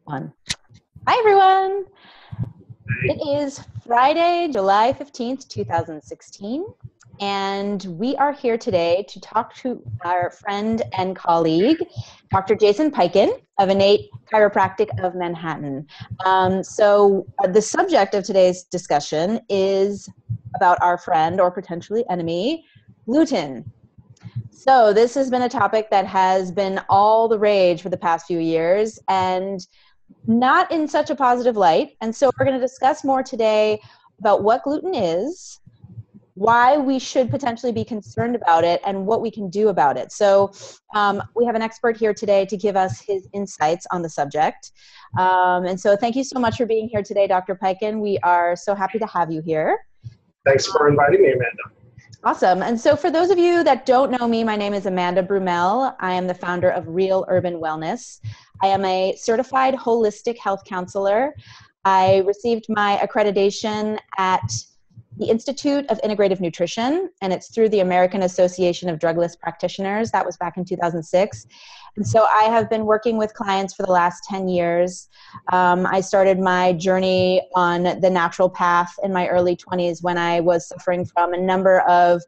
One. Hi, everyone. It is Friday, July 15th, 2016, and we are here today to talk to our friend and colleague, Dr. Jason Piken of Innate Chiropractic of Manhattan. The subject of today's discussion is about our friend, or potentially enemy, gluten. So this has been a topic that has been all the rage for the past few years, and not in such a positive light. And so we're going to discuss more today about what gluten is, why we should potentially be concerned about it, and what we can do about it. So we have an expert here today to give us his insights on the subject. And so thank you so much for being here today, Dr. Piken. We are so happy to have you here. Thanks for inviting me, Amanda. Awesome. And so for those of you that don't know me, my name is Amanda Brumel. I am the founder of Real Urban Wellness. I am a certified holistic health counselor. I received my accreditation at the Institute of Integrative Nutrition, and it's through the American Association of Drugless Practitioners. That was back in 2006. And so I have been working with clients for the last 10 years. I started my journey on the natural path in my early 20s when I was suffering from a number of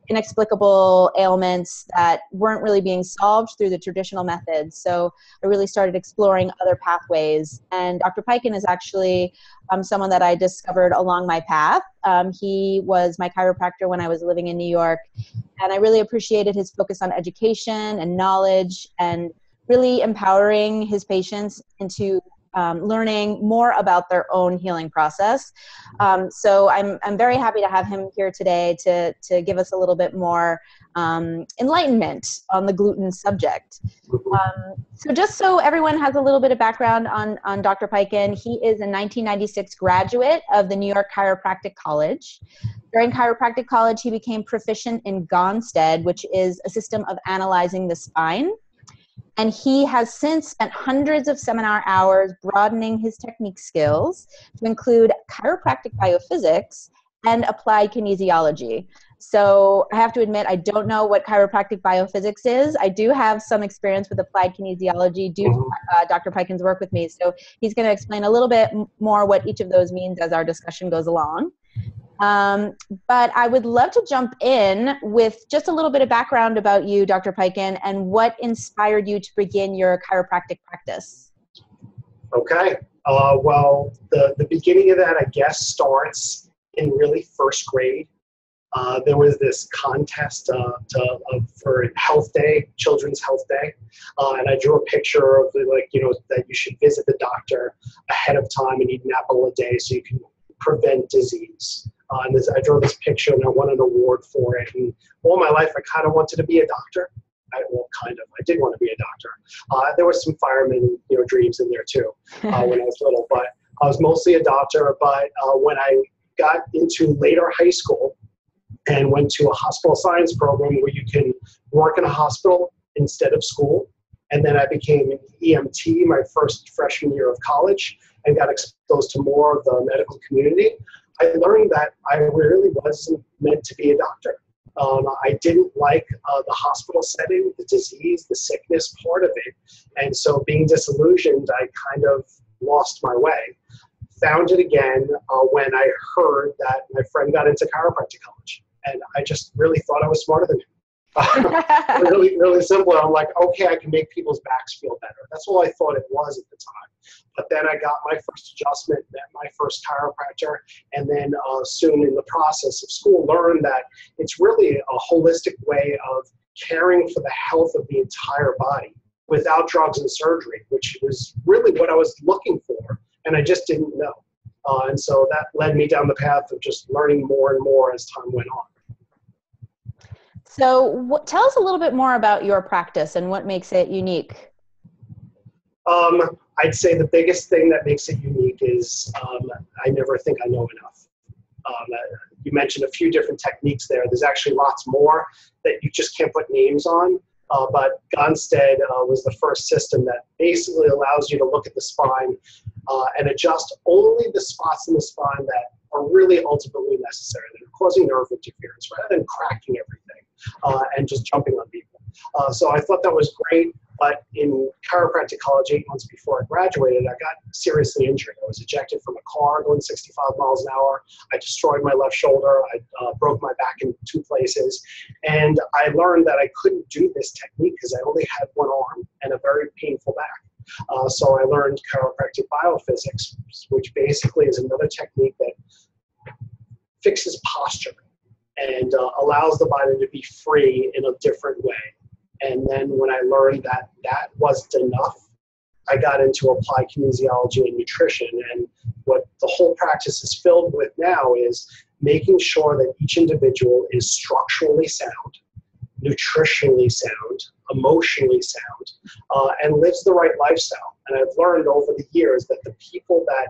inexplicable ailments that weren't really being solved through the traditional methods. So I really started exploring other pathways. And Dr. Piken is actually someone that I discovered along my path. He was my chiropractor when I was living in New York, and I really appreciated his focus on education and knowledge and really empowering his patients into learning more about their own healing process. So I'm very happy to have him here today to give us a little bit more enlightenment on the gluten subject. So just so everyone has a little bit of background on Dr. Piken, he is a 1996 graduate of the New York Chiropractic College. During chiropractic college, he became proficient in Gonstead, which is a system of analyzing the spine. And he has since spent hundreds of seminar hours broadening his technique skills to include chiropractic biophysics and applied kinesiology. So I have to admit, I don't know what chiropractic biophysics is. I do have some experience with applied kinesiology due to Dr. Piken's work with me. So he's going to explain a little bit more what each of those means as our discussion goes along. But I would love to jump in with just a little bit of background about you, Dr. Piken, and what inspired you to begin your chiropractic practice. Okay. Well, the beginning of that, I guess, starts in really first grade. There was this contest for Health Day, Children's Health Day, and I drew a picture of that you should visit the doctor ahead of time and eat an apple a day so you can prevent disease. I drew this picture and I won an award for it. And all my life, I kind of wanted to be a doctor. I did want to be a doctor. There was some fireman, dreams in there too when I was little. But I was mostly a doctor. But when I got into later high school and went to a hospital science program where you can work in a hospital instead of school, and then I became an EMT my freshman year of college and got exposed to more of the medical community, I learned that I really wasn't meant to be a doctor. I didn't like the hospital setting, the disease, the sickness part of it. And so being disillusioned, I kind of lost my way. Found it again when I heard that my friend got into chiropractic college. And I just really thought I was smarter than him. Really, really simple. I'm like, okay, I can make people's backs feel better. That's all I thought it was at the time. But then I got my first adjustment, met my first chiropractor, and then soon in the process of school learned that it's really a holistic way of caring for the health of the entire body without drugs and surgery, which was really what I was looking for, and I just didn't know. And so that led me down the path of just learning more and more as time went on. So tell us a little bit more about your practice and what makes it unique. I'd say the biggest thing that makes it unique is I never think I know enough. You mentioned a few different techniques there. There's actually lots more that you just can't put names on. But Gonstead was the first system that basically allows you to look at the spine and adjust only the spots in the spine that are really ultimately necessary, that are causing nerve interference, rather than cracking everything and just jumping on people. So I thought that was great. But in chiropracticology, 8 months before I graduated, I got seriously injured. I was ejected from a car going 65 miles an hour. I destroyed my left shoulder. I broke my back in 2 places. And I learned that I couldn't do this technique because I only had one arm and a very painful back. So I learned chiropractic biophysics, which basically is another technique that fixes posture and allows the body to be free in a different way. And then when I learned that that wasn't enough, I got into applied kinesiology and nutrition. And what the whole practice is filled with now is making sure that each individual is structurally sound, nutritionally sound, emotionally sound, and lives the right lifestyle. And I've learned over the years that the people that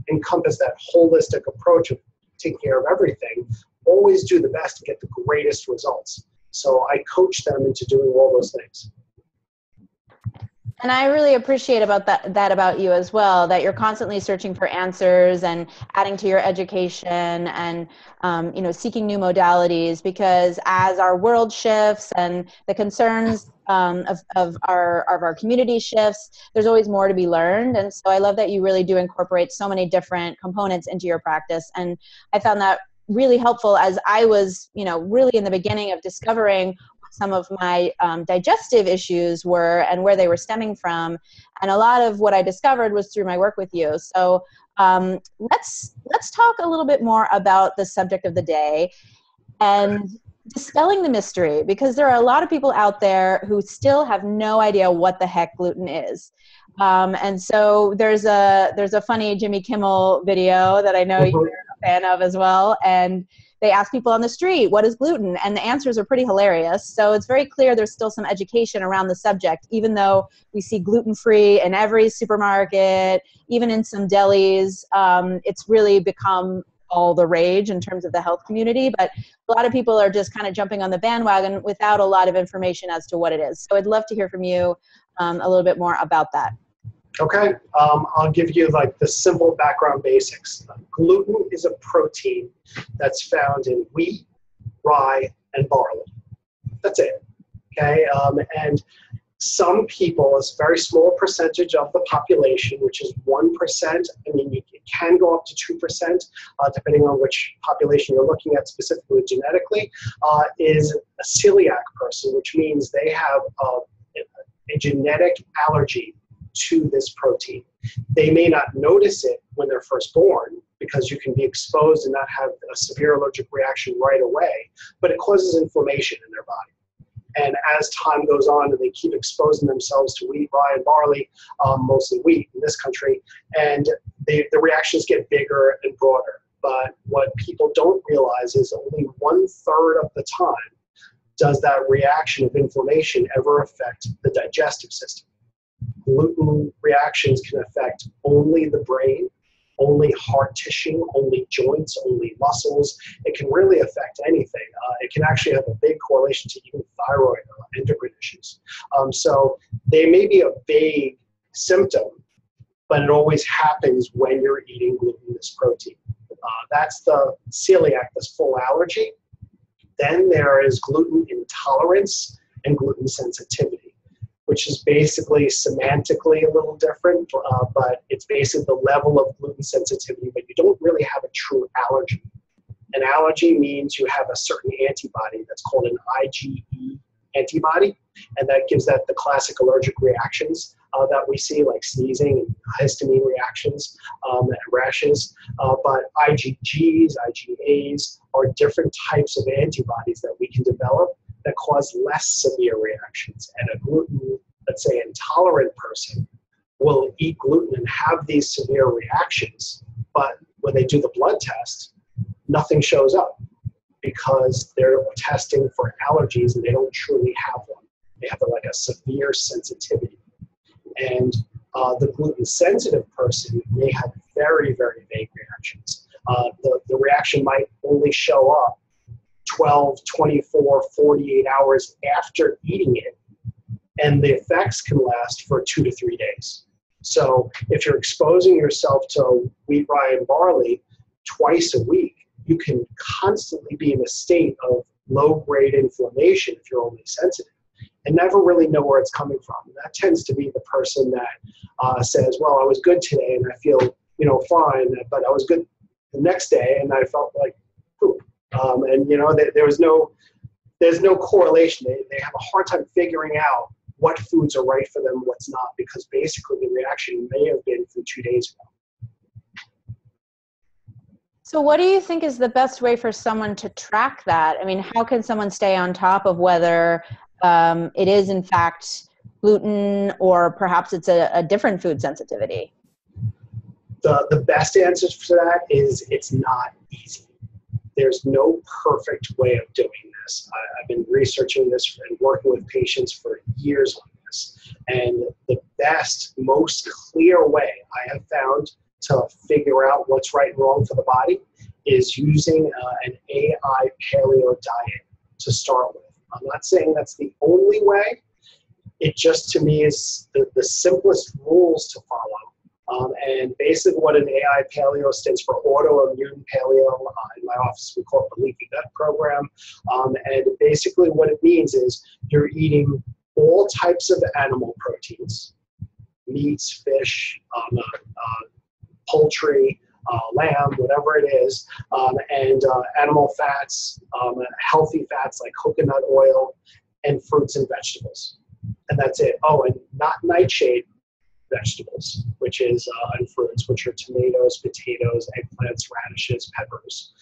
encompass that holistic approach of taking care of everything always do the best to get the greatest results. So I coach them into doing all those things. And I really appreciate that about you as well, that you're constantly searching for answers and adding to your education and seeking new modalities, because as our world shifts and the concerns of our community shifts, there's always more to be learned. And so I love that you really do incorporate so many different components into your practice. And I found that really helpful as I was, really in the beginning of discovering what some of my digestive issues were and where they were stemming from. And a lot of what I discovered was through my work with you. So let's talk a little bit more about the subject of the day and dispelling the mystery, because there are a lot of people out there who still have no idea what the heck gluten is. And so there's a funny Jimmy Kimmel video that I know you're a fan of as well. And they ask people on the street, what is gluten? And the answers are pretty hilarious. So it's very clear there's still some education around the subject, even though we see gluten-free in every supermarket, even in some delis. It's really become all the rage in terms of the health community, but a lot of people are just kind of jumping on the bandwagon without a lot of information as to what it is. So I'd love to hear from you a little bit more about that. Okay, I'll give you like the simple background basics. Gluten is a protein that's found in wheat, rye, and barley. That's it. Okay, and some people, it's a very small percentage of the population, which is 1%. I mean, it can go up to 2%, depending on which population you're looking at specifically genetically, is a celiac person, which means they have a genetic allergy to this protein. They may not notice it when they're first born because you can be exposed and not have a severe allergic reaction right away, but it causes inflammation in their body. And as time goes on and they keep exposing themselves to wheat, rye, and barley, mostly wheat in this country, and the reactions get bigger and broader. But what people don't realize is only 1/3 of the time does that reaction of inflammation ever affect the digestive system. Gluten reactions can affect only the brain, only heart tissue, only joints, only muscles. It can really affect anything. It can actually have a big correlation to even thyroid or endocrine issues. So they may be a vague symptom, but it always happens when you're eating glutinous protein. That's the celiac, this full allergy. Then there is gluten intolerance and gluten sensitivity, which is basically semantically a little different, but it's basically the level of gluten sensitivity, but you don't really have a true allergy. An allergy means you have a certain antibody that's called an IgE antibody, and that gives that the classic allergic reactions that we see, like sneezing and histamine reactions and rashes. But IgGs, IgAs are different types of antibodies that we can develop that cause less severe reactions. And a gluten, let's say, intolerant person will eat gluten and have these severe reactions, but when they do the blood test, nothing shows up because they're testing for allergies and they don't truly have one. They have like a severe sensitivity. And the gluten-sensitive person may have very, very vague reactions. The reaction might only show up 12, 24, 48 hours after eating it, and the effects can last for 2 to 3 days. So if you're exposing yourself to wheat, rye, and barley twice a week, you can constantly be in a state of low-grade inflammation if you're only sensitive. and never really know where it's coming from. That tends to be the person that says, well, I was good today and I feel, fine, but I was good the next day and I felt like poop. There's no correlation. They have a hard time figuring out what foods are right for them, what's not, because basically the reaction may have been from 2 days ago. So what do you think is the best way for someone to track that? I mean, how can someone stay on top of whether it is in fact gluten or perhaps it's a different food sensitivity? The best answer for that is it's not easy. There's no perfect way of doing this. I've been researching this and working with patients for years on this. And the best, most clear way I have found to figure out what's right and wrong for the body is using an AI paleo diet to start with. I'm not saying that's the only way. It just, to me, is the simplest rules to follow. And basically what an AI paleo stands for Autoimmune Paleo. In my office, we call it the Leaky gut program. And basically what it means is you're eating all types of animal proteins, meats, fish, poultry, lamb, whatever it is, and animal fats, healthy fats like coconut oil, and fruits and vegetables. And that's it. Oh, and not nightshade vegetables, which is and fruits, which are tomatoes, potatoes, eggplants, radishes, peppers.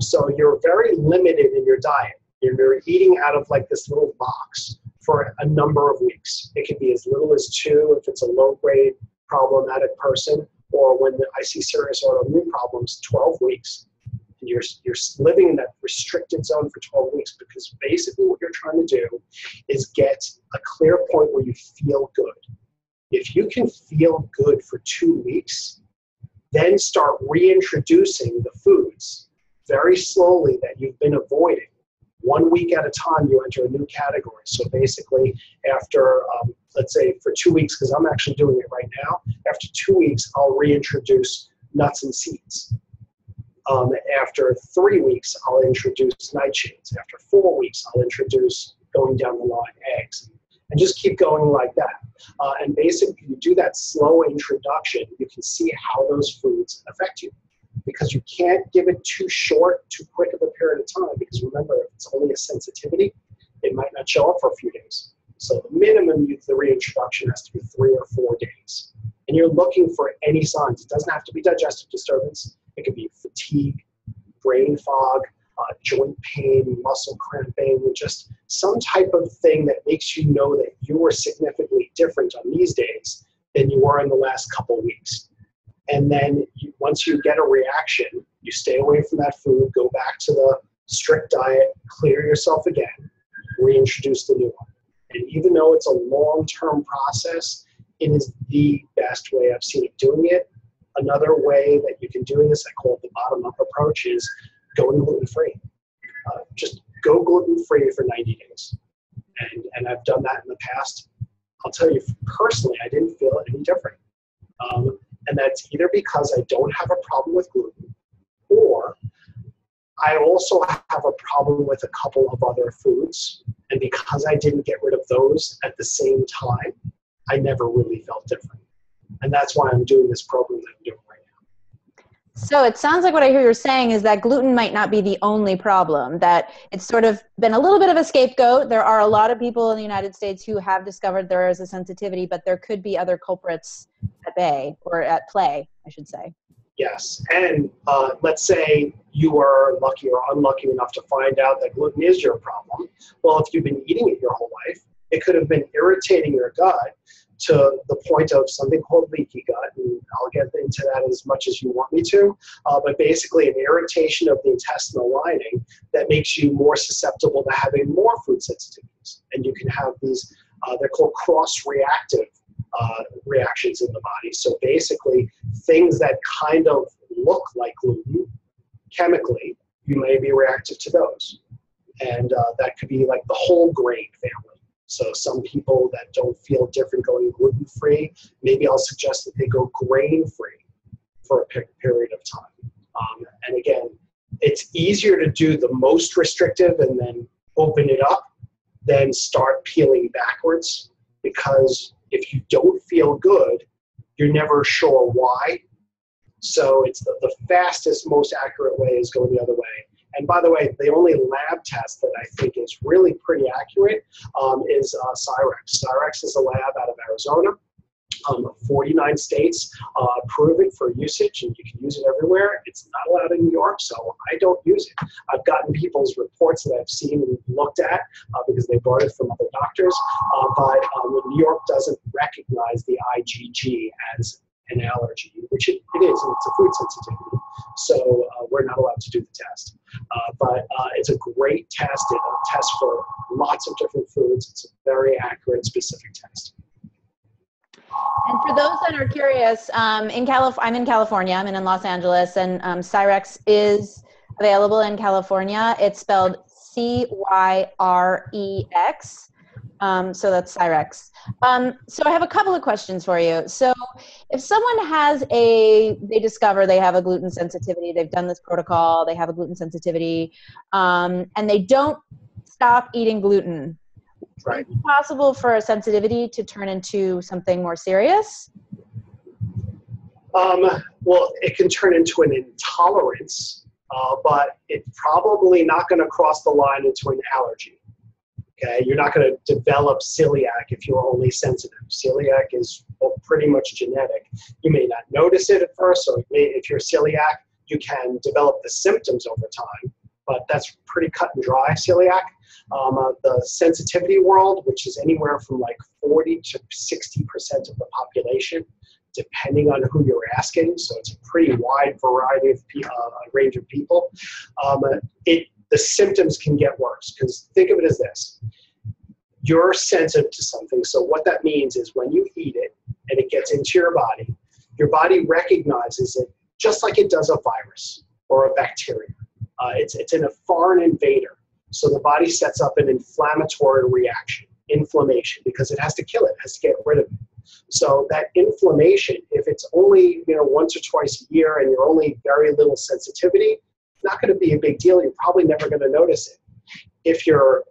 So you're very limited in your diet. You're eating out of like this little box for a number of weeks. It can be as little as 2 if it's a low-grade problematic person, or when I see serious autoimmune problems, 12 weeks. And you're living in that restricted zone for 12 weeks because basically what you're trying to do is get a clear point where you feel good. If you can feel good for 2 weeks, then start reintroducing the foods very slowly that you've been avoiding. 1 week at a time, you enter a new category. So basically, after, let's say for 2 weeks, because I'm actually doing it right now, after 2 weeks, I'll reintroduce nuts and seeds. After 3 weeks, I'll introduce nightshades. After 4 weeks, I'll introduce, going down the line, eggs. And just keep going like that. And basically, you do that slow introduction, you can see how those foods affect you. Because you can't give it too short, too quick of a period of time. Because remember, if it's only a sensitivity, it might not show up for a few days. So the minimum, the reintroduction has to be 3 or 4 days. And you're looking for any signs. It doesn't have to be digestive disturbance. It could be fatigue, brain fog, joint pain, muscle cramping, just some type of thing that makes you know that you are significantly different on these days than you were in the last couple of weeks. And then once you get a reaction, you stay away from that food, go back to the strict diet, clear yourself again, reintroduce the new one. And even though it's a long-term process, it is the best way I've seen of doing it. Another way that you can do this, I call it the bottom-up approach, is going gluten-free. Just go gluten-free for 90 days. And I've done that in the past. I'll tell you, personally, I didn't feel any different. And that's either because I don't have a problem with gluten, or I also have a problem with a couple of other foods. And because I didn't get rid of those at the same time, I never really felt different. And that's why I'm doing this program that I'm doing right now. So it sounds like what I hear you're saying is that gluten might not be the only problem, that it's sort of been a little bit of a scapegoat. There are a lot of people in the United States who have discovered there is a sensitivity, but there could be other culprits at bay, or at play, I should say. Yes, and let's say you are lucky or unlucky enough to find out that gluten is your problem. Well, if you've been eating it your whole life, it could have been irritating your gut to the point of something called leaky gut, and I'll get into that as much as you want me to, but basically an irritation of the intestinal lining that makes you more susceptible to having more food sensitivities. And you can have these, they're called cross-reactive reactions in the body. So basically, things that kind of look like gluten, chemically, you may be reactive to those. And that could be like the whole grain family. So some people that don't feel different going gluten-free, maybe I'll suggest that they go grain-free for a period of time. And again, it's easier to do the most restrictive and then open it up then start peeling backwards, because if you don't feel good, you're never sure why. So it's the fastest, most accurate way is going the other way. And by the way, the only lab test that I think is really pretty accurate is Cyrex. Cyrex is a lab out of Arizona. 49 states approve it for usage, and you can use it everywhere. It's not allowed in New York, so I don't use it. I've gotten people's reports that I've seen and looked at because they brought it from other doctors, but New York doesn't recognize the IgG as an allergy, which it is, and it's a food sensitivity. So we're not allowed to do the test. But it's a great test. It tests for lots of different foods. It's a very accurate, specific test. And for those that are curious, I'm in California, I'm in Los Angeles, and Cyrex is available in California. It's spelled Cyrex, so that's Cyrex. So I have a couple of questions for you. So if someone they discover they have a gluten sensitivity, they've done this protocol, they have a gluten sensitivity, and they don't stop eating gluten, right? Is it possible for a sensitivity to turn into something more serious? Well, it can turn into an intolerance, but it's probably not going to cross the line into an allergy. Okay, you're not going to develop celiac if you're only sensitive. Celiac is pretty much genetic. You may not notice it at first, so if you're celiac, you can develop the symptoms over time, but that's pretty cut and dry, celiac. The sensitivity world, which is anywhere from like 40 to 60% of the population, depending on who you're asking, so it's a pretty wide variety of range of people, the symptoms can get worse, because think of it as this. You're sensitive to something, so what that means is when you eat it and it gets into your body recognizes it just like it does a virus or a bacteria. It's a foreign invader, so the body sets up an inflammatory reaction, inflammation, because it has to kill it, has to get rid of it. So that inflammation, if it's only once or twice a year and you're only very little sensitivity, not going to be a big deal. You're probably never going to notice it. If you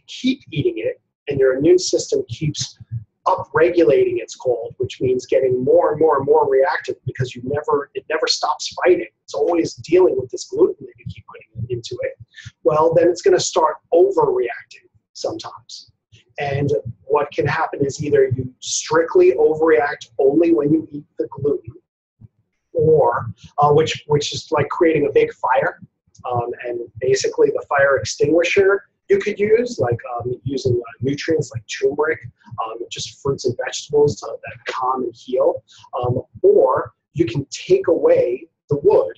keep eating it and your immune system keeps upregulating, it's called, which means getting more and more and more reactive because it never stops fighting. It's always dealing with this gluten that you keep putting into it. Well, then it's going to start overreacting sometimes. And what can happen is either you strictly overreact only when you eat the gluten, or which is like creating a big fire, and basically the fire extinguisher you could use, like using nutrients like turmeric, just fruits and vegetables that calm and heal, or you can take away the wood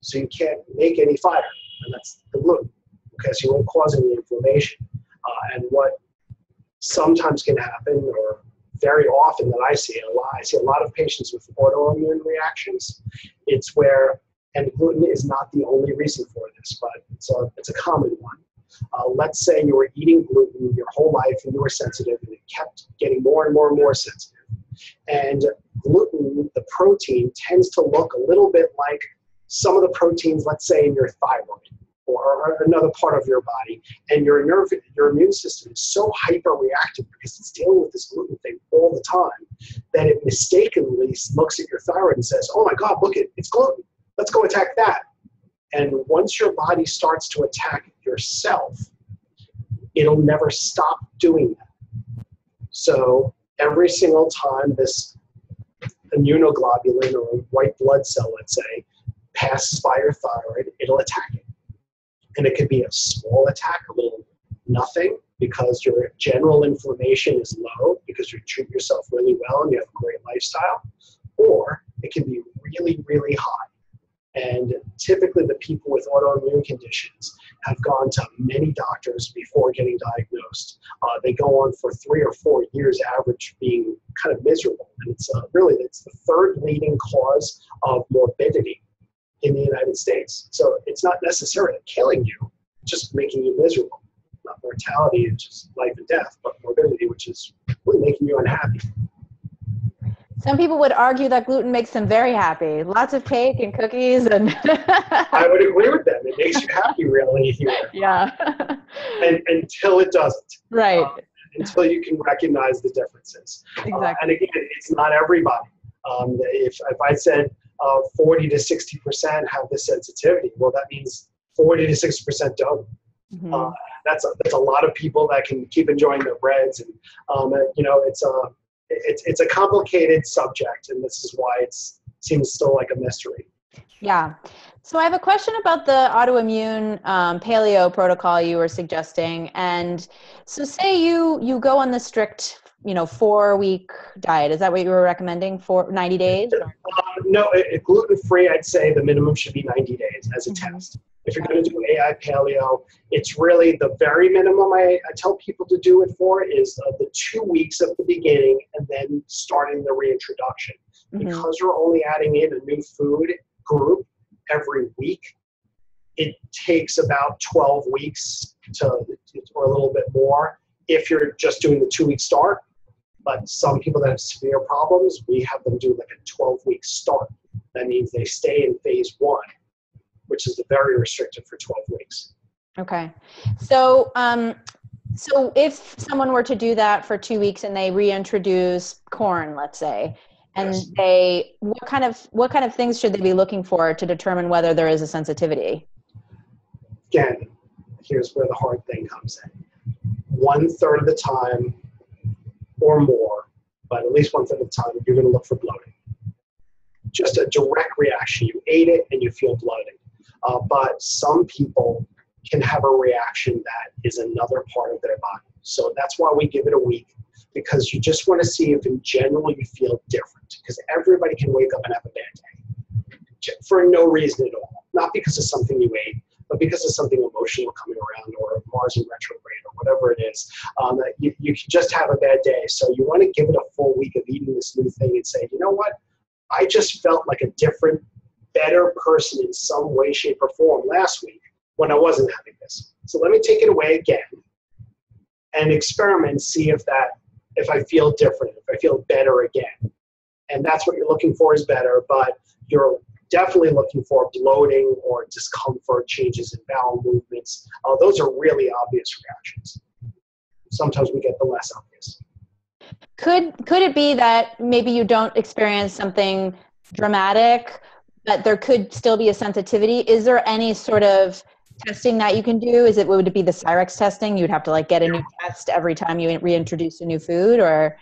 so you can't make any fire, and that's the gluten. Okay, so you won't cause any inflammation. And what sometimes can happen, or very often that I see a lot of patients with autoimmune reactions. It's where, and gluten is not the only reason for this, but it's a common one. Let's say you were eating gluten your whole life and you were sensitive, and it kept getting more and more and more sensitive. And gluten, the protein, tends to look a little bit like some of the proteins, let's say, in your thyroid or another part of your body, and your immune system is so hyper-reactive because it's dealing with this gluten thing all the time that it mistakenly looks at your thyroid and says, oh my God, look, it's gluten. Let's go attack that. And once your body starts to attack yourself, it'll never stop doing that. So every single time this immunoglobulin or white blood cell, let's say, passes by your thyroid, it'll attack it. And it could be a small attack, a little nothing, because your general inflammation is low, because you treat yourself really well and you have a great lifestyle. Or it can be really, really high. And typically the people with autoimmune conditions have gone to many doctors before getting diagnosed. They go on for 3 or 4 years average being kind of miserable. And it's the third leading cause of morbidity in the United States. So it's not necessarily killing you, just making you miserable. Not mortality, it's just life and death, but morbidity, which is really making you unhappy. Some people would argue that gluten makes them very happy. Lots of cake and cookies and I would agree with them. It makes you happy, really, here. yeah. And until it doesn't. Right. Until you can recognize the differences. Exactly. And again, it's not everybody. If I said 40 to 60% have this sensitivity, well, that means 40 to 60% don't. Mm-hmm. That's a lot of people that can keep enjoying their breads, and it's a complicated subject, and this is why it seems still like a mystery. Yeah. So I have a question about the autoimmune paleo protocol you were suggesting. And so say you go on the strict, 4-week diet. Is that what you were recommending for 90 days? No, gluten-free, I'd say the minimum should be 90 days as a Mm-hmm. test. If you're going to do AI paleo, it's really the very minimum I tell people to do it for is the 2 weeks of the beginning and then starting the reintroduction. Mm-hmm. Because you're only adding in a new food group every week, it takes about 12 weeks or a little bit more if you're just doing the 2-week start. But some people that have severe problems, we have them do like a 12-week start. That means they stay in phase 1, which is very restricted for 12 weeks. Okay. So, so if someone were to do that for 2 weeks and they reintroduce corn, let's say, and Yes. what kind of things should they be looking for to determine whether there is a sensitivity? Again, here's where the hard thing comes in. 1/3 of the time or more, but at least 1/3 of the time, you're going to look for bloating. Just a direct reaction. You ate it and you feel bloating. But some people can have a reaction that is another part of their body. So that's why we give it a week, because you just want to see if in general you feel different, because everybody can wake up and have a bad day for no reason at all. Not because of something you ate, but because of something emotional coming around, or Mars in retrograde, or whatever it is. You can just have a bad day. So you want to give it a full week of eating this new thing and say, you know what? I just felt like a different, better person in some way, shape, or form last week when I wasn't having this. So let me take it away again and experiment, see if I feel different, if I feel better again. And that's what you're looking for, is better, but you're definitely looking for bloating or discomfort, changes in bowel movements. Those are really obvious reactions. Sometimes we get the less obvious. Could it be that maybe you don't experience something dramatic, but there could still be a sensitivity? Is there any sort of testing that you can do? Would it be the Cyrex testing? You'd have to get a new test every time you reintroduce a new food, or?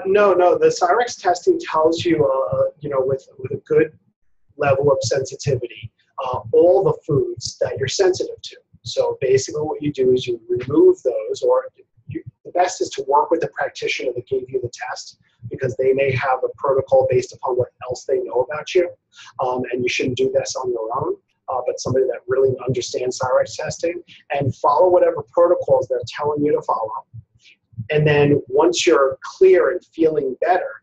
No. The Cyrex testing tells you, with a good level of sensitivity, all the foods that you're sensitive to. So basically what you do is you remove those, or the best is to work with the practitioner that gave you the test, because they may have a protocol based upon what else they know about you. And you shouldn't do this on your own, but somebody that really understands Cyrex testing, and follow whatever protocols they're telling you to follow. And then once you're clear and feeling better,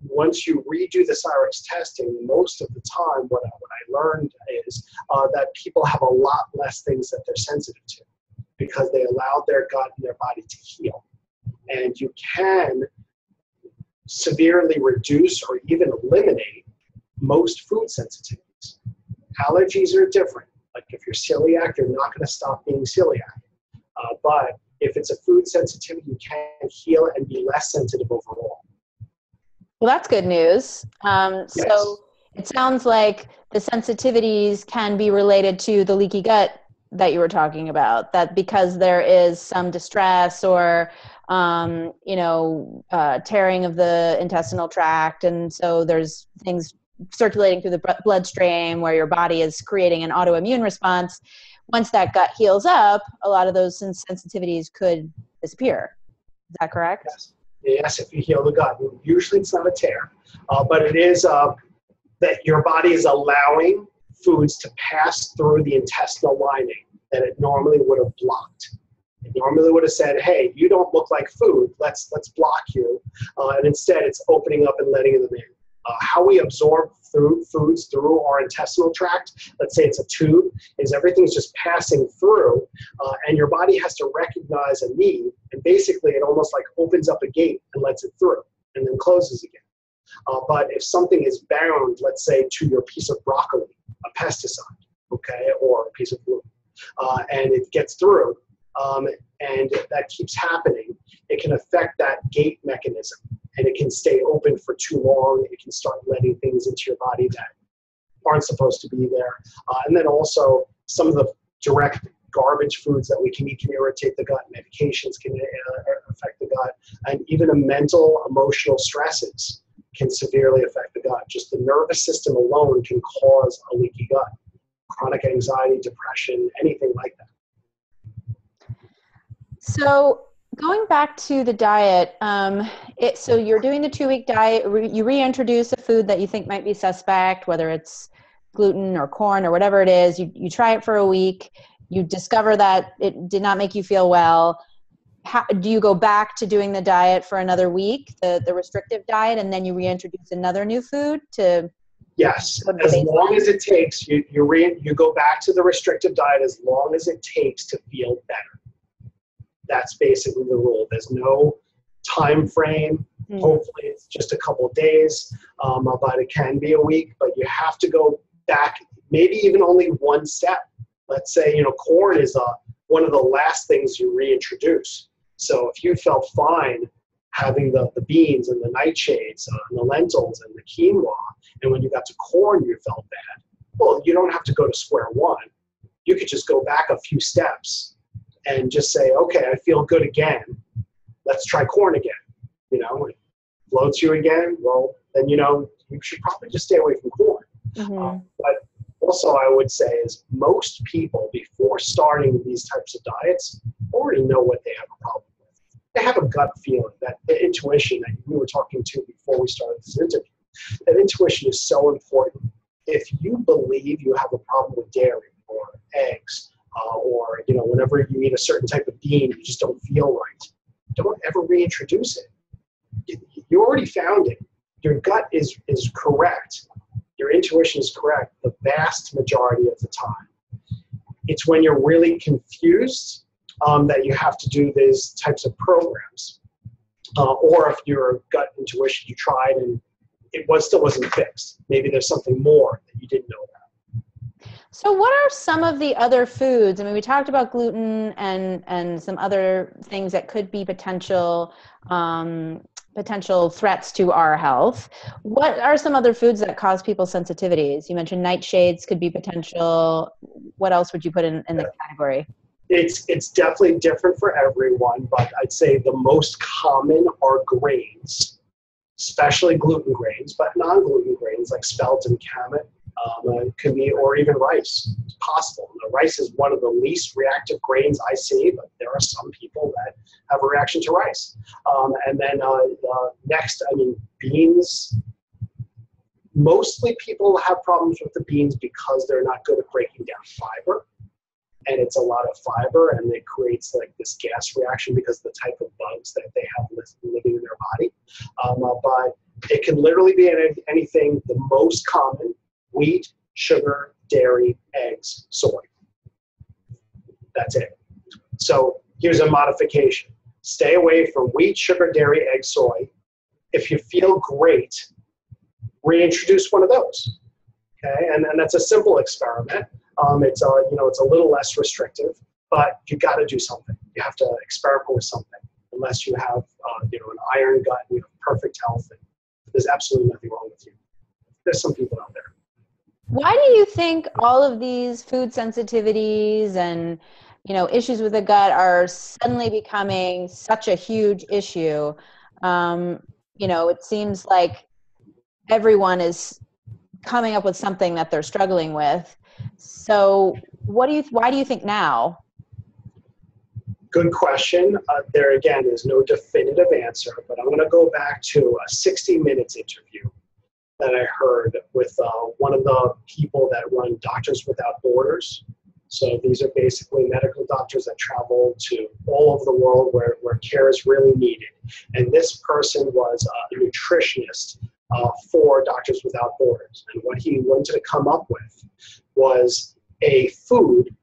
once you redo the Cyrex testing, most of the time what I learned is that people have a lot less things that they're sensitive to, because they allowed their gut and their body to heal. And you can severely reduce or even eliminate most food sensitivities. Allergies are different. Like if you're celiac, you're not going to stop being celiac. But if it's a food sensitivity, you can heal and be less sensitive overall. Well, that's good news. Yes. So it sounds like the sensitivities can be related to the leaky gut that you were talking about, that because there is some distress or, tearing of the intestinal tract. And so there's things circulating through the bloodstream where your body is creating an autoimmune response. Once that gut heals up, a lot of those sensitivities could disappear. Is that correct? Yes, if you heal the gut. Usually it's not a tear, but it is that your body is allowing foods to pass through the intestinal lining that it normally would have blocked. It normally would have said, hey, you don't look like food, let's block you. And instead it's opening up and letting them in. How we absorb foods through our intestinal tract, let's say it's a tube, is everything's just passing through, and your body has to recognize a need, and basically it almost like opens up a gate and lets it through, and then closes again. But if something is bound, let's say, to your piece of broccoli, a pesticide, okay, or a piece of gluten, and it gets through, and that keeps happening, it can affect that gate mechanism, and it can stay open for too long. It can start letting things into your body that aren't supposed to be there. And then also some of the direct garbage foods that we can eat can irritate the gut. Medications can affect the gut. And even mental, emotional stresses can severely affect the gut. Just the nervous system alone can cause a leaky gut. Chronic anxiety, depression, anything like that. So going back to the diet, so you're doing the 2-week diet, you reintroduce a food that you think might be suspect, whether it's gluten or corn or whatever it is, you try it for a week, you discover that it did not make you feel well. Do you go back to doing the diet for another week, the restrictive diet, and then you reintroduce another new food to? Yes, as long as it takes, you go back to the restrictive diet as long as it takes to feel better. That's basically the rule. There's no time frame. Hopefully it's just a couple of days, but it can be a week. But you have to go back, maybe even only one step. Let's say, corn is one of the last things you reintroduce. So if you felt fine having the beans and the nightshades and the lentils and the quinoa, and when you got to corn you felt bad, well, you don't have to go to square one. You could just go back a few steps and just say, okay, I feel good again. Let's try corn again. It floats you again. Well, then, you should probably just stay away from corn. Mm-hmm. But also I would say is most people before starting these types of diets already know what they have a problem with. They have a gut feeling, that the intuition that we were talking to before we started this interview. That intuition is so important. If you believe you have a problem with dairy or eggs, or whenever you eat a certain type of bean, you just don't feel right, don't ever reintroduce it. You already found it. Your gut is correct. Your intuition is correct the vast majority of the time. It's when you're really confused that you have to do these types of programs. Or if your gut intuition, you tried and it still wasn't fixed. Maybe there's something more that you didn't know about. So what are some of the other foods? I mean, we talked about gluten and some other things that could be potential threats to our health. What are some other foods that cause people sensitivities? You mentioned nightshades could be potential. What else would you put in the category? It's definitely different for everyone, but I'd say the most common are grains, especially gluten grains, but non-gluten grains like spelt and kamut. Can be, or even rice. It's possible. Rice is one of the least reactive grains I see, but there are some people that have a reaction to rice. And then next, beans. Mostly people have problems with the beans because they're not good at breaking down fiber. And it's a lot of fiber, and it creates like this gas reaction because of the type of bugs that they have living in their body. But it can literally be anything. The most common: wheat, sugar, dairy, eggs, soy. That's it. So here's a modification. Stay away from wheat, sugar, dairy, egg, soy. If you feel great, reintroduce one of those. Okay, and that's a simple experiment. It's a little less restrictive, but you got to do something. You have to experiment with something. Unless you have an iron gut and you have perfect health, and there's absolutely nothing wrong with you. There's some people out there. Why do you think all of these food sensitivities and issues with the gut are suddenly becoming such a huge issue? It seems like everyone is coming up with something that they're struggling with. So why do you think now? Good question. There again is no definitive answer, but I'm going to go back to a 60 Minutes interview that I heard with one of the people that run Doctors Without Borders. So these are basically medical doctors that travel to all over the world where care is really needed. And this person was a nutritionist for Doctors Without Borders. And what he wanted to come up with was a food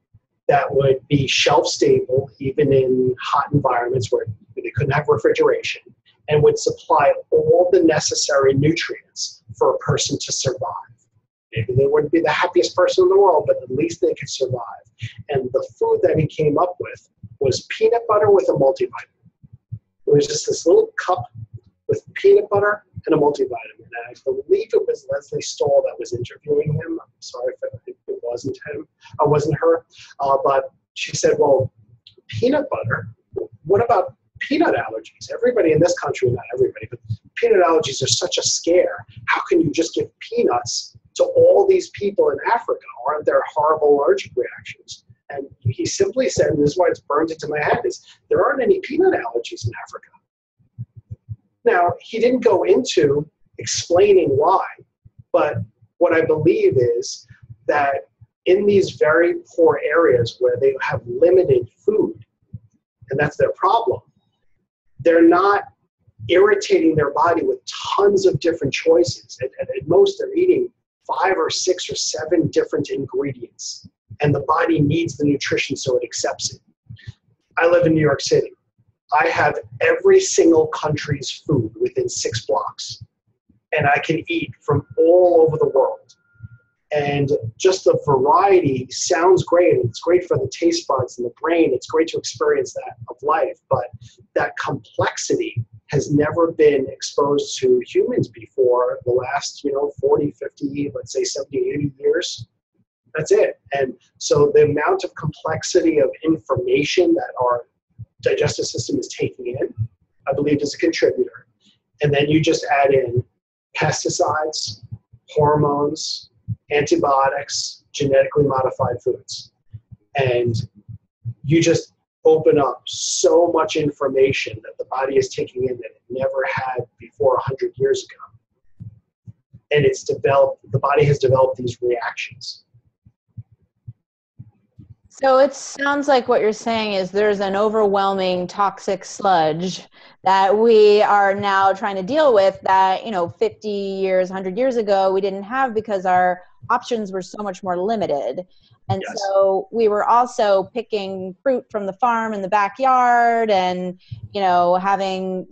that would be shelf stable even in hot environments where they couldn't have refrigeration. and would supply all the necessary nutrients for a person to survive. Maybe they wouldn't be the happiest person in the world, but at least they could survive. And the food that he came up with was peanut butter with a multivitamin. It was just this little cup with peanut butter and a multivitamin. And I believe it was Leslie Stahl that was interviewing him. I'm sorry if it wasn't him. It wasn't her. But she said, well, peanut butter, what about peanut allergies? Everybody in this country, not everybody, but peanut allergies are such a scare. How can you just give peanuts to all these people in Africa? Aren't there horrible allergic reactions? And he simply said, and this is why it's burned into my head, is there aren't any peanut allergies in Africa. Now, he didn't go into explaining why, but what I believe is that in these very poor areas where they have limited food, and that's their problem, they're not irritating their body with tons of different choices. At most, they're eating 5 or 6 or 7 different ingredients, and the body needs the nutrition so it accepts it. I live in New York City. I have every single country's food within 6 blocks, and I can eat from all over the world. And just the variety sounds great. It's great for the taste buds and the brain. It's great to experience that of life, but that complexity has never been exposed to humans before the last, 40, 50, let's say 70, 80 years. That's it. And so the amount of complexity of information that our digestive system is taking in, I believe, is a contributor. And then you just add in pesticides, hormones, antibiotics, genetically modified foods. And you just open up so much information that the body is taking in that it never had before 100 years ago. And the body has developed these reactions. So it sounds like what you're saying is there's an overwhelming toxic sludge that we are now trying to deal with that, 50 years, 100 years ago, we didn't have because our options were so much more limited. And Yes. so we were also picking fruit from the farm in the backyard and, having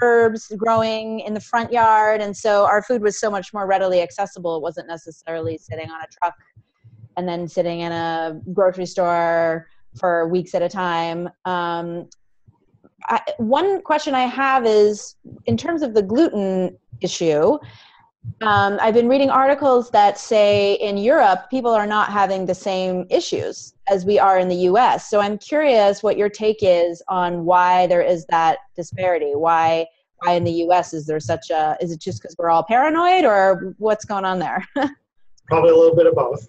herbs growing in the front yard. And so our food was so much more readily accessible. It wasn't necessarily sitting on a truck and then sitting in a grocery store for weeks at a time. One question I have is, in terms of the gluten issue, I've been reading articles that say in Europe, people are not having the same issues as we are in the US. So I'm curious what your take is on why there is that disparity. Why in the US is there is it just because we're all paranoid, or what's going on there? Probably a little bit of both.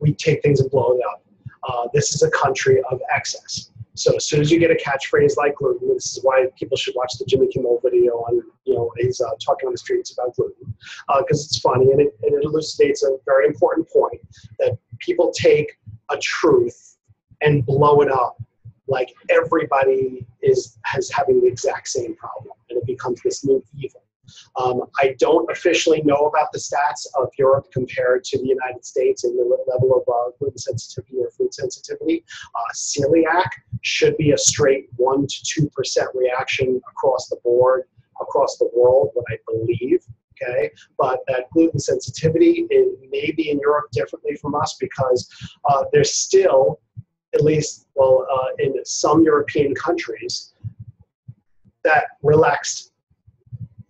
We take things and blow it up. This is a country of excess. So as soon as you get a catchphrase like gluten, this is why people should watch the Jimmy Kimmel video on, he's talking on the streets about gluten, because it's funny and it elucidates a very important point that people take a truth and blow it up like everybody is having the exact same problem, and it becomes this new evil. I don't officially know about the stats of Europe compared to the United States in the level of gluten sensitivity or food sensitivity. Celiac should be a straight 1% to 2% reaction across the board, across the world, what I believe. Okay, but that gluten sensitivity may be in Europe differently from us because there's still, at least, in some European countries, that relaxed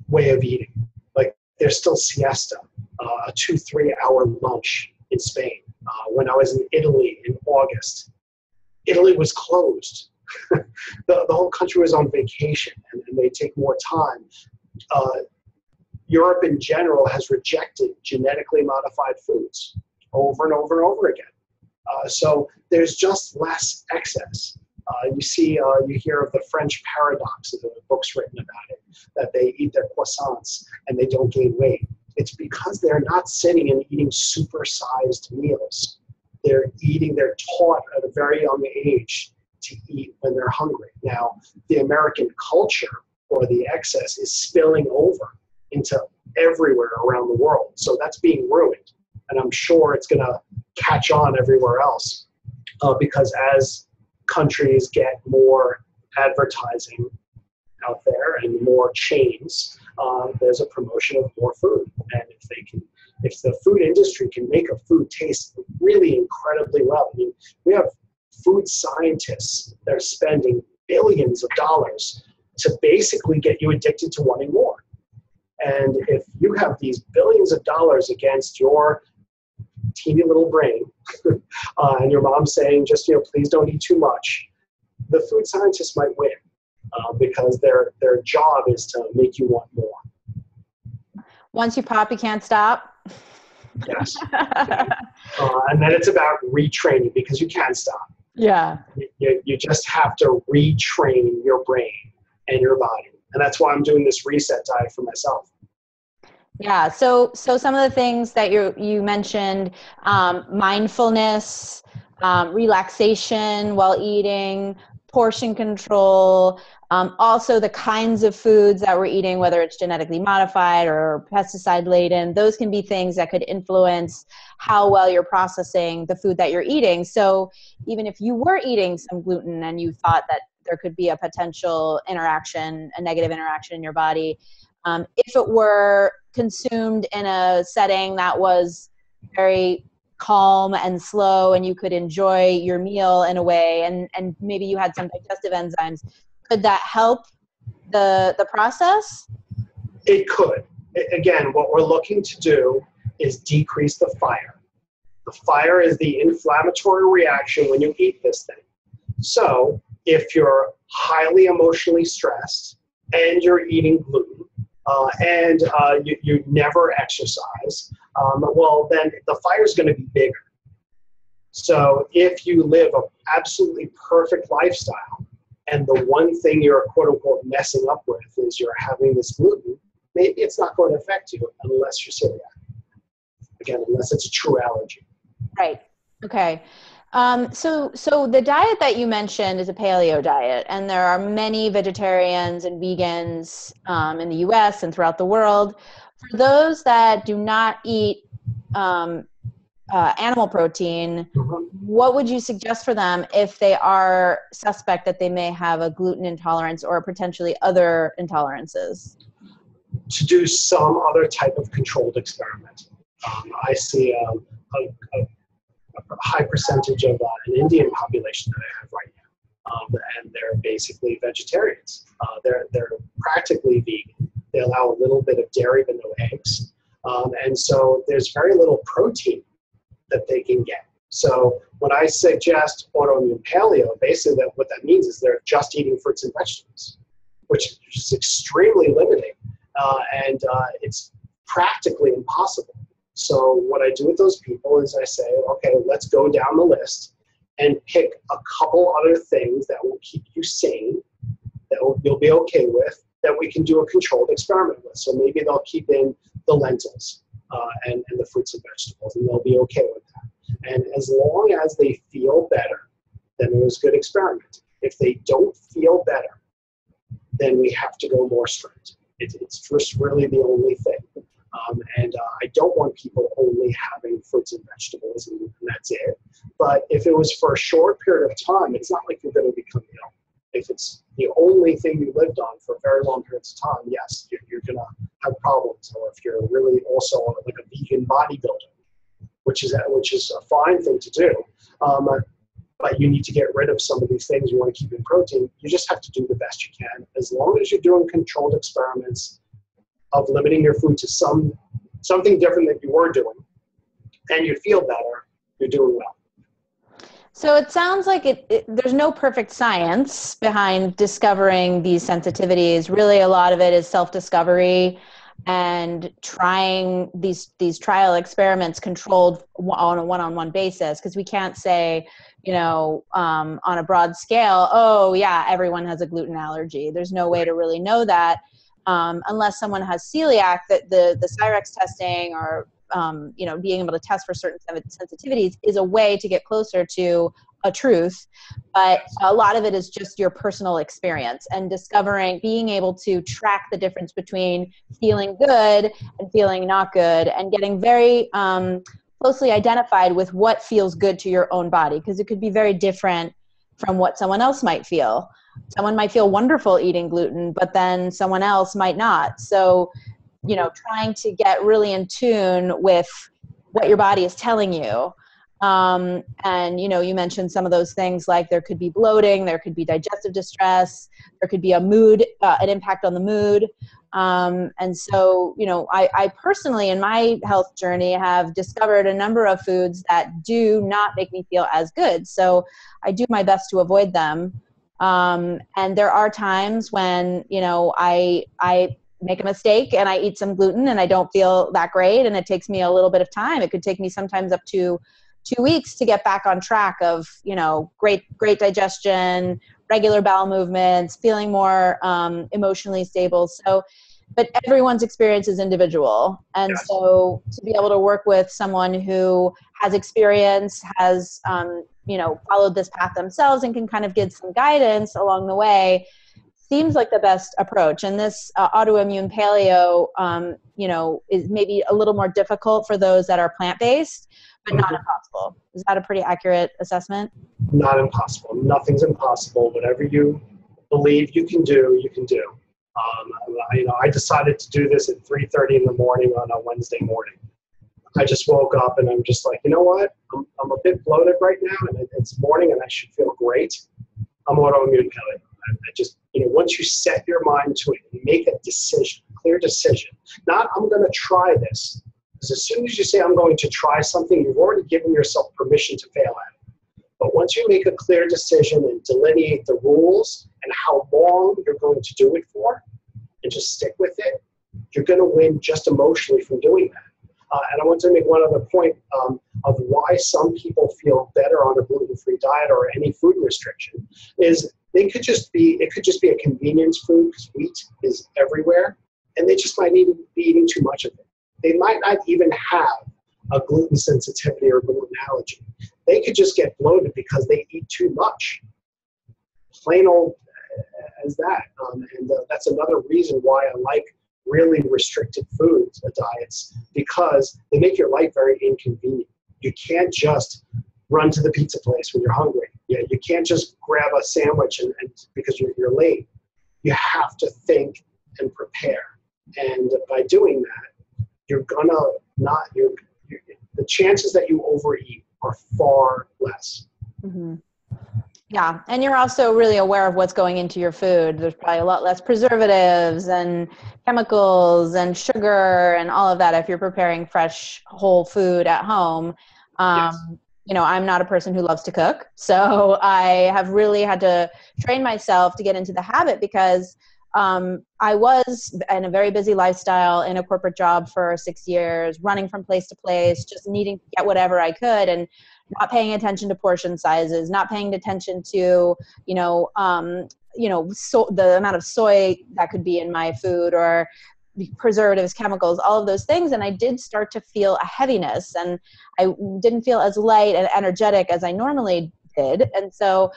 way of eating. Like there's still siesta, a 2-3 hour lunch in Spain. When I was in Italy in August, Italy was closed. The whole country was on vacation, and they take more time. Europe in general has rejected genetically modified foods over and over and over again. So there's just less excess. You hear of the French paradox, the books written about it, that they eat their croissants and they don't gain weight. It's because they're not sitting and eating supersized meals. They're taught at a very young age to eat when they're hungry. Now, the American culture or the excess is spilling over into everywhere around the world. So that's being ruined. And I'm sure it's going to catch on everywhere else because as countries get more advertising out there and more chains, there's a promotion of more food. And if the food industry can make a food taste really incredibly well, I mean, we have food scientists that are spending billions of dollars to basically get you addicted to wanting more. And if you have these billions of dollars against your teeny little brain, and your mom saying, just, please don't eat too much, the food scientists might win, because their job is to make you want more. Once you pop, you can't stop. Yes. And then it's about retraining, because you can't stop. Yeah. You just have to retrain your brain and your body. And that's why I'm doing this reset diet for myself. Yeah. So some of the things that you mentioned, mindfulness, relaxation while eating, portion control, also the kinds of foods that we're eating, whether it's genetically modified or pesticide laden, those can be things that could influence how well you're processing the food that you're eating. So even if you were eating some gluten and you thought that there could be a potential interaction, a negative interaction in your body, if it were consumed in a setting that was very calm and slow and you could enjoy your meal in a way, and maybe you had some digestive enzymes, could that help the process? It could. Again, what we're looking to do is decrease the fire. The fire is the inflammatory reaction when you eat this thing. So if you're highly emotionally stressed and you're eating gluten, and you never exercise, well, then the fire is going to be bigger. So if you live an absolutely perfect lifestyle, and the one thing you're quote unquote messing up with is you're having this gluten, maybe it's not going to affect you unless you're celiac. Again, unless it's a true allergy. Right. Okay. So the diet that you mentioned is a paleo diet, and there are many vegetarians and vegans in the U.S. and throughout the world. For those that do not eat animal protein, what would you suggest for them if they are suspect that they may have a gluten intolerance or potentially other intolerances? To do some other type of controlled experiment. I see a high percentage of an Indian population that I have right now, and they're basically vegetarians. They're practically vegan. They allow a little bit of dairy but no eggs, and so there's very little protein that they can get. So when I suggest autoimmune paleo, basically what that means is they're just eating fruits and vegetables, which is extremely limiting, and it's practically impossible. So what I do with those people is I say, okay, let's go down the list and pick a couple other things that will keep you sane, that you'll be okay with, that we can do a controlled experiment with. So maybe they'll keep in the lentils and the fruits and vegetables, and they'll be okay with that. And as long as they feel better, then it was a good experiment. If they don't feel better, then we have to go more strict. It's just really the only thing. And I don't want people only having fruits and vegetables and that's it. But if it was for a short period of time, it's not like you're going to become ill. If it's the only thing you lived on for very long periods of time, yes, you're going to have problems. Or if you're really also like a vegan bodybuilder, which is a fine thing to do, but you need to get rid of some of these things you want to keep in protein. You just have to do the best you can. As long as you're doing controlled experiments of limiting your food to something different than you were doing, and you feel better, you're doing well. So it sounds like there's no perfect science behind discovering these sensitivities. Really, a lot of it is self-discovery and trying these trial experiments controlled on a one-on-one basis, because we can't say, on a broad scale, oh yeah, everyone has a gluten allergy. There's no way to really know that. Unless someone has celiac, that the Cyrex testing or being able to test for certain sensitivities is a way to get closer to a truth. But a lot of it is just your personal experience and being able to track the difference between feeling good and feeling not good, and getting very closely identified with what feels good to your own body, because it could be very different from what someone else might feel. Someone might feel wonderful eating gluten, but then someone else might not. So, trying to get really in tune with what your body is telling you. And, you mentioned some of those things, like there could be bloating, there could be digestive distress, there could be a mood, an impact on the mood. And so, I personally, in my health journey, have discovered a number of foods that do not make me feel as good. So I do my best to avoid them. And there are times when, I make a mistake and I eat some gluten and I don't feel that great. And it takes me a little bit of time. It could take me sometimes up to 2 weeks to get back on track of, great digestion, regular bowel movements, feeling more emotionally stable. So, but everyone's experience is individual. And Yes. so to be able to work with someone who has experience, has, followed this path themselves and can kind of give some guidance along the way seems like the best approach. And this autoimmune paleo, is maybe a little more difficult for those that are plant-based, but not impossible. Is that a pretty accurate assessment? Not impossible. Nothing's impossible. Whatever you believe you can do, you can do. I decided to do this at 3:30 in the morning on a Wednesday morning. I just woke up and I'm just like, you know what? I'm a bit bloated right now, and it's morning and I should feel great. I'm autoimmune paleo. I just, once you set your mind to it, you make a decision, a clear decision. Not, I'm going to try this. Because as soon as you say, I'm going to try something, you've already given yourself permission to fail at it. But once you make a clear decision and delineate the rules and how long you're going to do it for, and just stick with it, you're going to win just emotionally from doing that. And I want to make one other point of why some people feel better on a gluten-free diet or any food restriction is it could just be a convenience food because wheat is everywhere, and they just might be eating too much of it. They might not even have a gluten sensitivity or gluten allergy. They could just get bloated because they eat too much. Plain old as that. And that's another reason why I like really restricted foods, diets, because they make your life very inconvenient. You can't just run to the pizza place when you're hungry. You can't just grab a sandwich and because you're late. You have to think and prepare. And by doing that, you're gonna not. The chances that you overeat are far less. Mm-hmm. Yeah, and you're also really aware of what's going into your food. There's probably a lot less preservatives and chemicals and sugar and all of that if you're preparing fresh, whole food at home. Yes. I'm not a person who loves to cook, so I have really had to train myself to get into the habit because I was in a very busy lifestyle in a corporate job for 6 years, running from place to place, just needing to get whatever I could and not paying attention to portion sizes, not paying attention to, the amount of soy that could be in my food or preservatives, chemicals, all of those things. And I did start to feel a heaviness and I didn't feel as light and energetic as I normally did. And so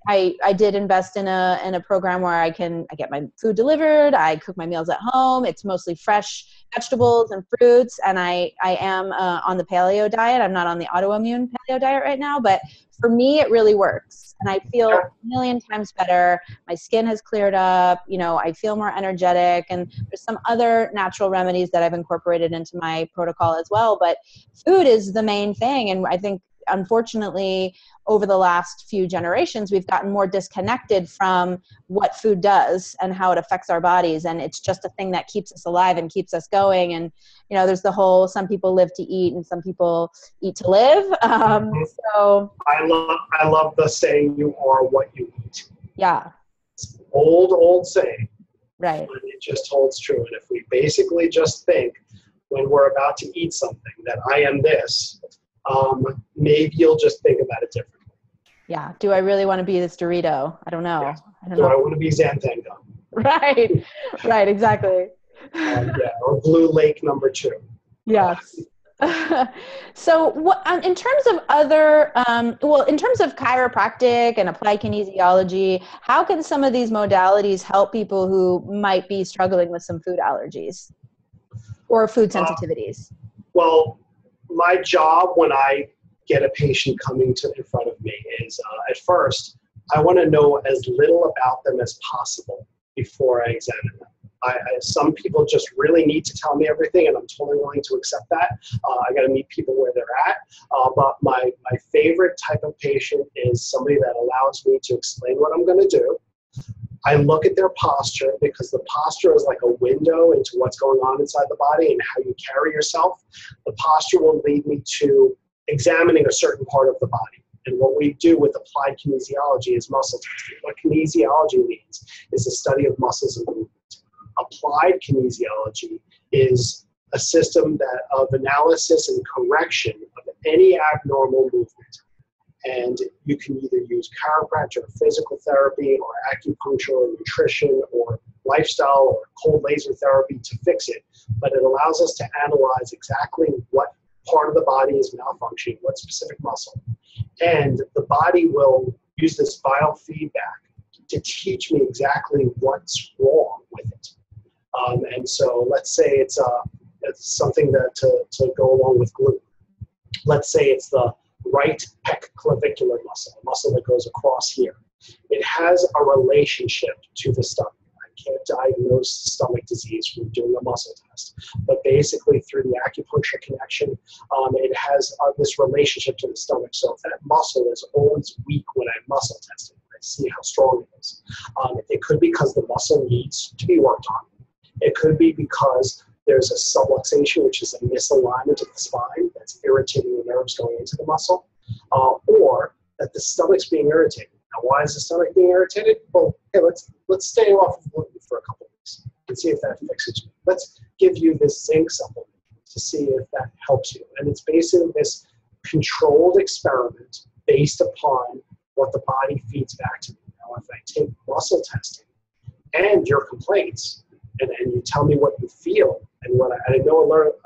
I did invest in a program where I get my food delivered. I cook my meals at home. It's mostly fresh vegetables and fruits. And I am on the paleo diet. I'm not on the autoimmune paleo diet right now, but for me, it really works. And I feel a million times better. My skin has cleared up. I feel more energetic. And there's some other natural remedies that I've incorporated into my protocol as well. But food is the main thing. And I think, unfortunately, over the last few generations, we've gotten more disconnected from what food does and how it affects our bodies. And it's just a thing that keeps us alive and keeps us going. And, there's the whole, some people live to eat and some people eat to live. So I love the saying, you are what you eat. Yeah. It's an old saying. Right. But it just holds true. And if we basically just think when we're about to eat something that I am this, maybe you'll just think about it differently. Yeah. Do I really want to be this Dorito? I don't know. Yes. I don't Do know. I want to be Xanthan? Right. Right. Exactly. Or Blue Lake #2. Yes. So what, in terms of other, in terms of chiropractic and applied kinesiology, how can some of these modalities help people who might be struggling with some food allergies or food sensitivities? Well, my job when I get a patient coming in front of me is at first, I want to know as little about them as possible before I examine them. Some people just really need to tell me everything, and I'm totally willing to accept that. I got to meet people where they're at. But my favorite type of patient is somebody that allows me to explain what I'm going to do. I look at their posture, because the posture is like a window into what's going on inside the body and how you carry yourself. The posture will lead me to examining a certain part of the body. And what we do with applied kinesiology is muscle testing. What kinesiology means is the study of muscles and movement. Applied kinesiology is a system of analysis and correction of any abnormal movement. And you can either use chiropractic or physical therapy or acupuncture or nutrition or lifestyle or cold laser therapy to fix it. But it allows us to analyze exactly what part of the body is malfunctioning, what specific muscle. And the body will use this biofeedback to teach me exactly what's wrong with it. And so let's say it's something that to go along with gluten. Let's say it's the right pec clavicular muscle, a muscle that goes across here. It has a relationship to the stomach. I can't diagnose stomach disease from doing a muscle test, but basically through the acupuncture connection, it has this relationship to the stomach. So if that muscle is always weak when I muscle test it, I see how strong it is. It could be because the muscle needs to be worked on. It could be because there's a subluxation, which is a misalignment of the spine that's irritating the nerves going into the muscle, or that the stomach's being irritated. Now, why is the stomach being irritated? Well, hey, let's stay off of gluten for a couple of weeks and see if that fixes you. Let's give you this zinc supplement to see if that helps you. And it's basically this controlled experiment based upon what the body feeds back to me. Now, if I take muscle testing and your complaints, and you tell me what you feel and what I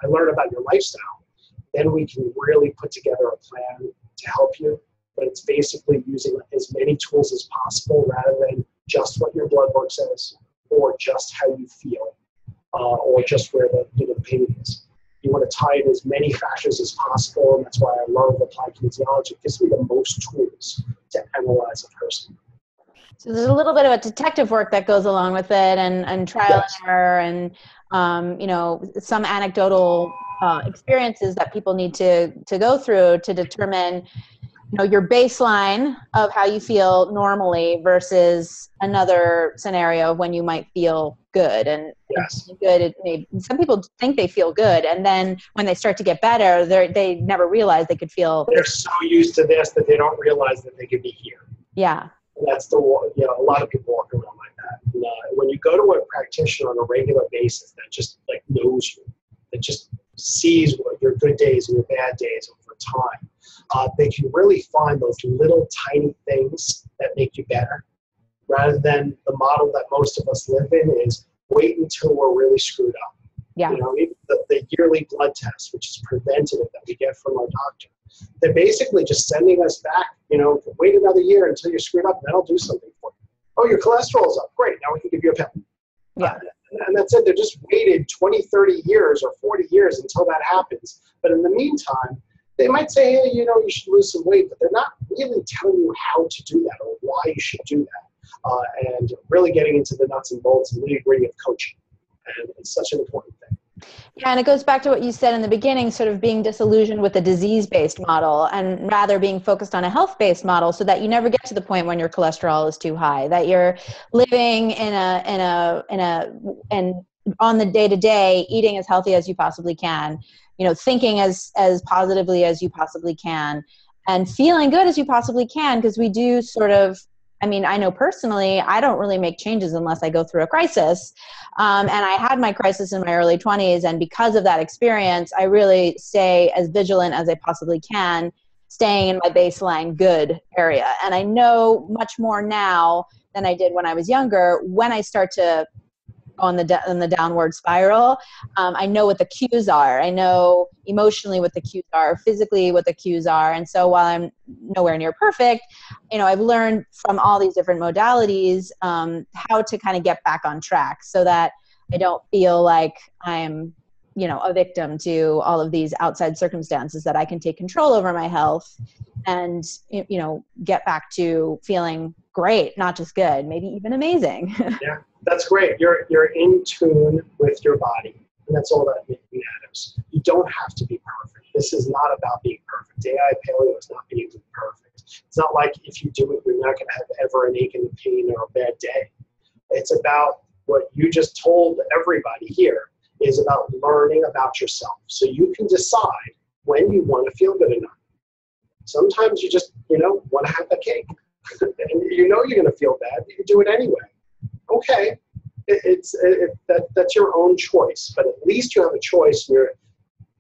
learn about your lifestyle, then we can really put together a plan to help you. But it's basically using as many tools as possible rather than just what your blood work says or just how you feel or just where the pain is. You want to tie in as many factors as possible, and that's why I love applied kinesiology. It gives me the most tools to analyze a person. So there's a little bit of a detective work that goes along with it, and trial Yes. and error, and some anecdotal experiences that people need to go through to determine your baseline of how you feel normally versus another scenario when you might feel good. And Yes. good, some people think they feel good, and then when they start to get better, they never realize they could feel. They're so used to this that they don't realize that they could be here. Yeah. And that's a lot of people walk around like that. And, when you go to a practitioner on a regular basis that just like knows you, that just sees what your good days and your bad days over time, they can really find those little tiny things that make you better, rather than the model that most of us live in is wait until we're really screwed up. Yeah. The yearly blood test, which is preventative that we get from our doctor, they're basically just sending us back, wait another year until you're screwed up, and that'll do something for you. Oh, your cholesterol's up. Great. Now we can give you a pill. Yeah. And that's it. They're just waited 20, 30 years or 40 years until that happens. But in the meantime, they might say, hey, you should lose some weight, but they're not really telling you how to do that or why you should do that. And really getting into the nuts and bolts and nitty-gritty of coaching. And it's such an important thing. Yeah, and it goes back to what you said in the beginning, sort of being disillusioned with a disease-based model and rather being focused on a health-based model, so that you never get to the point when your cholesterol is too high, that you're living and on the day-to-day, eating as healthy as you possibly can, thinking as positively as you possibly can, and feeling good as you possibly can, because we do sort of, I know personally, I don't really make changes unless I go through a crisis. And I had my crisis in my early 20s. And because of that experience, I really stay as vigilant as I possibly can, staying in my baseline good area. And I know much more now than I did when I was younger. When I start to on the downward spiral, I know what the cues are. I know emotionally what the cues are, physically what the cues are. And so while I'm nowhere near perfect, I've learned from all these different modalities how to kind of get back on track, so that I don't feel like I'm a victim to all of these outside circumstances, that I can take control over my health and, get back to feeling great, not just good, maybe even amazing. Yeah, that's great. You're in tune with your body, and that's all that matters. You don't have to be perfect. This is not about being perfect. AI paleo is not being perfect. It's not like if you do it, you're not going to have ever an ache and a pain or a bad day. It's about what you just told everybody here is about learning about yourself. So you can decide when you want to feel good or not. Sometimes you just, want to have a cake. And you're going to feel bad, but you do it anyway. Okay, that's your own choice, but at least you have a choice. You're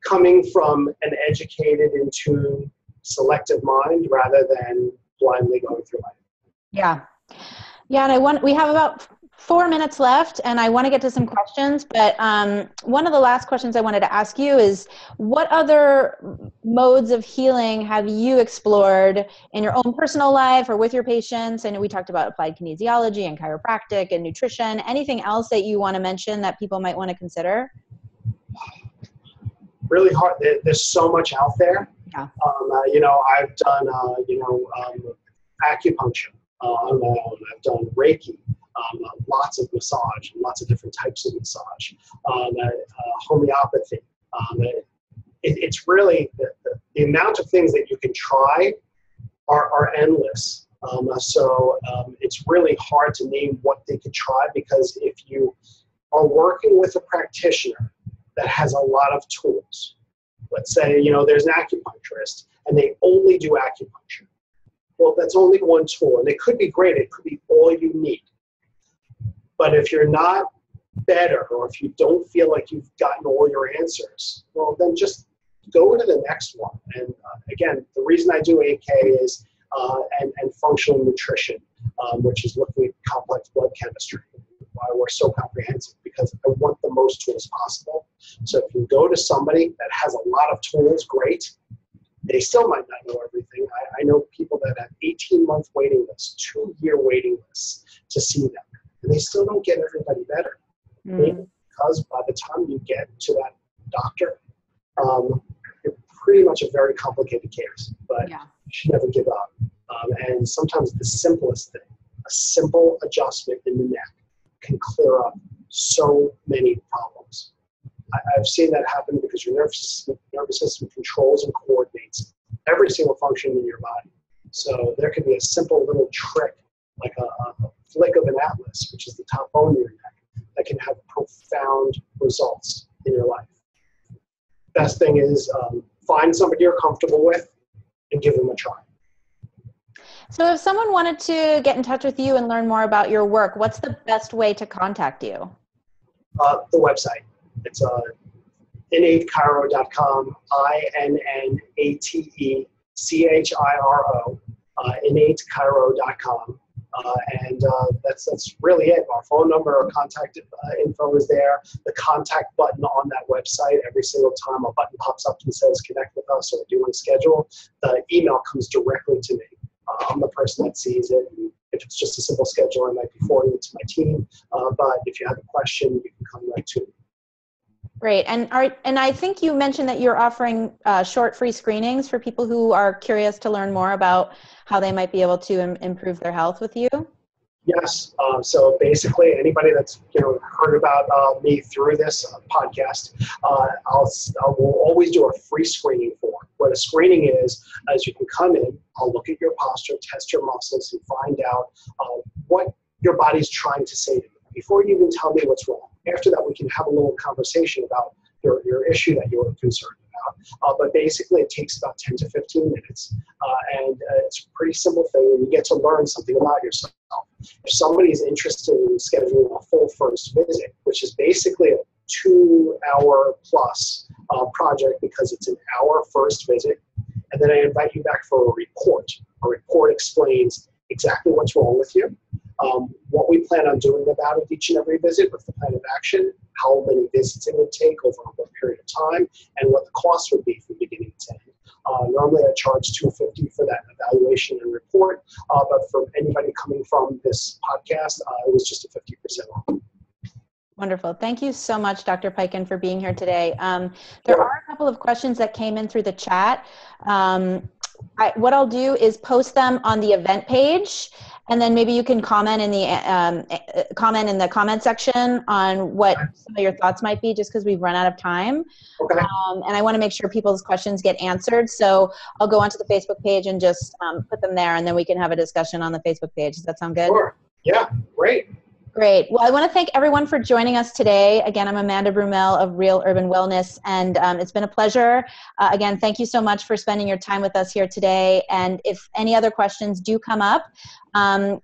coming from an educated into selective mind rather than blindly going through life. Yeah. Yeah, and we have about 4 minutes left, and I want to get to some questions, but one of the last questions I wanted to ask you is, what other modes of healing have you explored in your own personal life or with your patients? I know we talked about applied kinesiology and chiropractic and nutrition. Anything else that you want to mention that people might want to consider? Really hard. There's so much out there. Yeah. I've done, acupuncture on my own. I've done Reiki. Lots of massage, and lots of different types of massage, homeopathy. It's really the amount of things that you can try are endless. It's really hard to name what they could try, because if you are working with a practitioner that has a lot of tools, let's say, there's an acupuncturist and they only do acupuncture. Well, that's only one tool, and it could be great. It could be all you need. But if you're not better, or if you don't feel like you've gotten all your answers, well, then just go to the next one. And again, the reason I do AK is and functional nutrition, which is looking at complex blood chemistry. Why we're so comprehensive, because I want the most tools possible. So if you go to somebody that has a lot of tools, great. They still might not know everything. I know people that have 18-month waiting lists, 2-year waiting lists to see them. And they still don't get everybody better. Because by the time you get to that doctor, you're pretty much a very complicated case. But you should never give up. And sometimes the simplest thing, a simple adjustment in the neck, can clear up so many problems. I've seen that happen because your nervous system controls and coordinates every single function in your body. So there could be a simple little trick, like a flick of an atlas, which is the top bone in your neck, that can have profound results in your life. Best thing is find somebody you're comfortable with and give them a try. So if someone wanted to get in touch with you and learn more about your work, what's the best way to contact you? The website. It's innatechiro.com, INNATECHIRO, innatechiro.com. And that's really it. Our phone number, our contact info is there. The contact button on that website, every single time a button pops up and says connect with us or do you want to schedule, the email comes directly to me. I'm the person that sees it. And if it's just a simple schedule, I might be forwarding it to my team. But if you have a question, you can come right to me. Great. And I think you mentioned that you're offering short free screenings for people who are curious to learn more about how they might be able to improve their health with you. Yes. So basically, anybody that's heard about me through this podcast, I will always do a free screening for. What a screening is you can come in, I'll look at your posture, test your muscles, and find out what your body's trying to say to you before you even tell me what's wrong. After that, we can have a little conversation about your issue that you're concerned about. But basically, it takes about 10 to 15 minutes. And it's a pretty simple thing, and you get to learn something about yourself. If somebody is interested in scheduling a full first visit, which is basically a 2-hour plus project because it's an hour first visit, and then I invite you back for a report. A report explains exactly what's wrong with you, what we plan on doing about it each and every visit, with the plan of action, how many visits it would take over what period of time, and what the cost would be from beginning to end. Normally I charge $250 for that evaluation and report, but for anybody coming from this podcast, it was just a 50% off. Wonderful. Thank you so much, Dr. Piken, for being here today. There are a couple of questions that came in through the chat. what I'll do is post them on the event page, and then maybe you can comment in the comment section on what some of your thoughts might be, just because we've run out of time. Okay. And I want to make sure people's questions get answered. So I'll go onto the Facebook page and just put them there, and then we can have a discussion on the Facebook page. Does that sound good? Sure. Yeah, great. Great. Well, I want to thank everyone for joining us today. Again, I'm Amanda Brumell of Real Urban Wellness, and it's been a pleasure. Again, thank you so much for spending your time with us here today. And if any other questions do come up,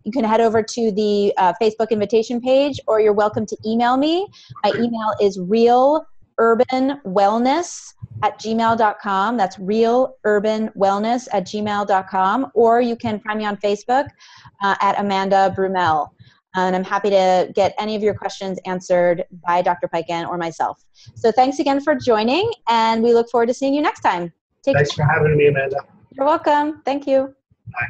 you can head over to the Facebook invitation page, or you're welcome to email me. My email is realurbanwellness@gmail.com. That's realurbanwellness@gmail.com. Or you can find me on Facebook at Amanda Brumell. And I'm happy to get any of your questions answered by Dr. Piken or myself. So thanks again for joining, and we look forward to seeing you next time. Thanks for having me, Amanda. You're welcome. Thank you. Bye.